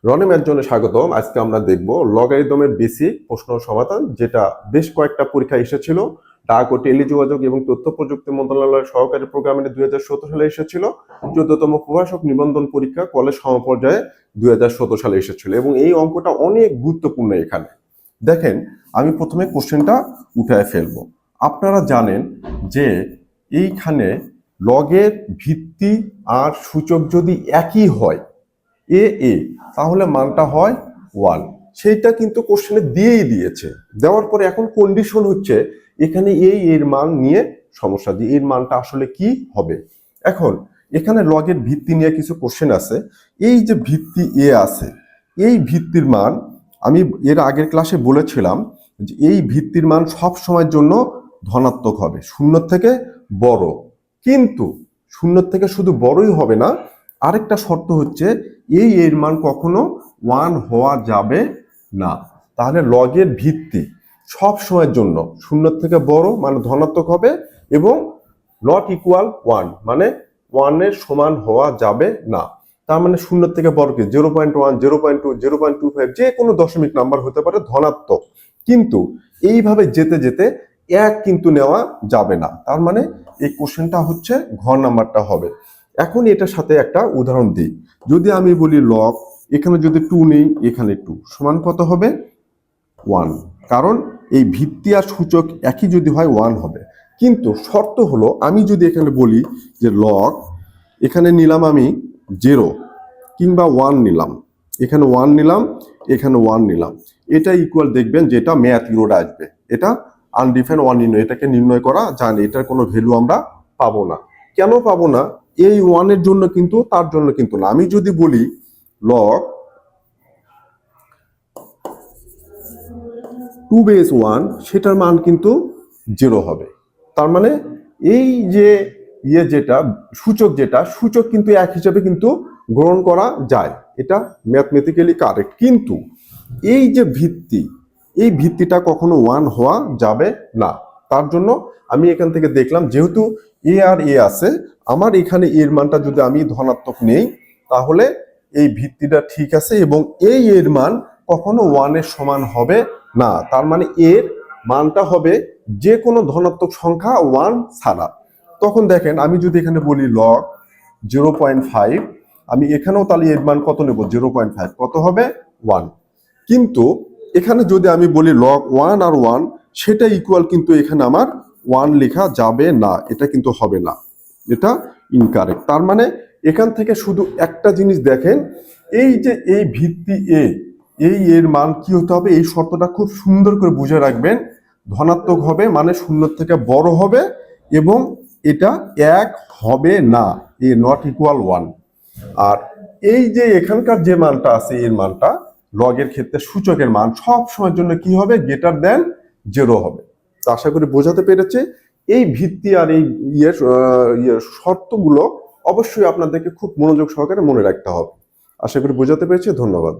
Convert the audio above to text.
Roni math জোনে স্বাগতম। আজকে আমরা দেখব লগারিদমের বেসিক প্রশ্ন সমাধান, যেটা বেশ কয়েকটা পরীক্ষা এসেছিল। ডাক ও টেলিযোগাযোগ এবং তথ্য প্রযুক্তি মন্ত্রণালয়ের সহকারী প্রোগ্রামে 2017 সালে এসেছিল। 14তম প্রভাষক নিবন্ধন পরীক্ষা কলেজ সমপর্যায়ে 2017 সালে এসেছিল, এবং এই অঙ্কটা অনেক গুরুত্বপূর্ণ। এখানে দেখেন, আমি প্রথমে কোশ্চেনটা উঠায় ফেলবো। আপনারা জানেন যে এইখানে লগের ভিত্তি আর সূচক যদি একই হয়, এ তাহলে মানটা হয় 1। সেইটা কিন্তু কোশ্চেনে দিয়েই দিয়েছে। দেওয়ার পরে এখন কন্ডিশন হচ্ছে এখানে এর মান নিয়ে সমস্যা, দিয়ে এর মানটা আসলে কি হবে। এখন এখানে লগের ভিত্তি নিয়ে কিছু কোশ্চেন আছে। এই যে ভিত্তি এ আছে, এই ভিত্তির মান আমি এর আগের ক্লাসে বলেছিলাম যে এই ভিত্তির মান সব সময়ের জন্য ধনাত্মক হবে, শূন্য থেকে বড়। কিন্তু শূন্য থেকে শুধু বড়ই হবে না, আরেকটা শর্ত হচ্ছে এর মান কখনো 1 হওয়া যাবে না। তাহলে লগের ভিত্তি সব সময়ের জন্য শূন্য থেকে বড় মানে ধনাত্মক হবে, এবং নট ইকুয়াল 1 মানে 1 এর সমান হওয়া যাবে না। তার মানে শূন্য থেকে বড়কে 0.1, 0.2, 0.25 যে কোনো দশমিক নাম্বার হতে পারে ধনাত্মক। কিন্তু এইভাবে যেতে যেতে 1 কিন্তু নেওয়া যাবে না। তার মানে এই কোশ্চেনটা হচ্ছে ঘ নাম্বারটা হবে। এখন এটার সাথে একটা উদাহরণ দিই। যদি আমি বলি লগ, এখানে যদি 2 নেই, এখানে 2 সমান কত হবে? 1। কারণ এই ভিত্তি আর সূচক একই যদি হয় 1 হবে। কিন্তু শর্ত হলো আমি যদি এখানে বলি যে লগ, এখানে নিলাম আমি 0 কিংবা 1 নিলাম, এখানে 1 নিলাম, এখানে 1 নিলাম, এটা ইকুয়াল দেখবেন যে এটা ম্যাথ ইউরোটা আসবে। এটা আনডিফাইন্ড ওয়ান নির্ণয়, এটাকে নির্ণয় করা যায় না, এটার কোনো ভ্যালু আমরা পাবো না। কেন পাবো না? এই 1 এর জন্য কিন্তু, তার জন্য কিন্তু না। আমি যদি বলি লগ 2 বেস 1, সেটার মান কিন্তু 0 হবে। তার মানে এই যে যেটা সূচক কিন্তু এক হিসাবে কিন্তু গ্রহণ করা যায়, এটা ম্যাথমেটিক্যালি কারেক্ট। কিন্তু এই যে ভিত্তি, এই ভিত্তিটা কখনো 1 হওয়া যাবে না। তার জন্য আমি এখান থেকে দেখলাম যেহেতু আর আছে, আমার এখানে এর মানটা যদি আমি ধনাত্মক নেই, তাহলে এই ভিত্তিটা ঠিক আছে, এবং এর মান কখনো 1 এর সমান হবে না। তার মানে এর মানটা হবে যে কোনো ধনাত্মক সংখ্যা 1 ছাড়া। তখন দেখেন, আমি যদি এখানে বলি লগ 0.5, আমি এখানেও তাহলে এর মান কত নেব? 0.5, কত হবে? 1। কিন্তু এখানে যদি আমি বলি লগ 1 আর 1, সেটা ইকুয়াল কিন্তু এখানে আমার 1 লেখা যাবে না, এটা কিন্তু হবে না, এটা ইনকারেক্ট। তার মানে এখান থেকে শুধু একটা জিনিস দেখেন, এই যে এই ভিত্তি এর মান কি হতে হবে, এই শর্তটা খুব সুন্দর করে বুঝে রাখবেন। ধনাত্মক হবে মানে শূন্য থেকে বড় হবে, এবং এটা 1 হবে না, নট ইকুয়াল 1। আর এই যে এখানকার যে মানটা আছে, এর মানটা লগের ক্ষেত্রে সূচকের মান সব সময়ের জন্য কি হবে? গ্রেটার দেন 0 হবে। তো আশা করি বোঝাতে পেরেছে। এই ভিত্তি আর এই শর্তগুলো অবশ্যই আপনাদেরকে খুব মনোযোগ সহকারে মনে রাখতে হবে। আশা করি বোঝাতে পেরেছি। ধন্যবাদ।